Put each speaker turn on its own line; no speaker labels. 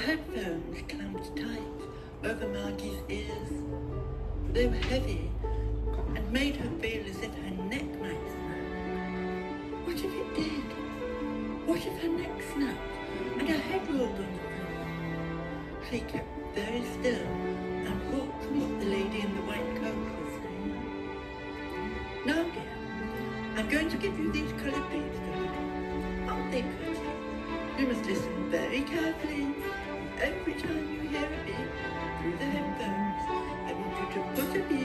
headphones clamped tight over Margie's ears. They were heavy and made her feel as if her neck might snap. What if it did? What if her neck snapped and her head rolled on the floor? She kept very still and walked to what the lady in the white coat was saying. Now, dear, I'm going to give you these coloured beads to look at. Aren't they pretty? You must listen very carefully. Every time you hear a beat through the headphones, I want you to put a bead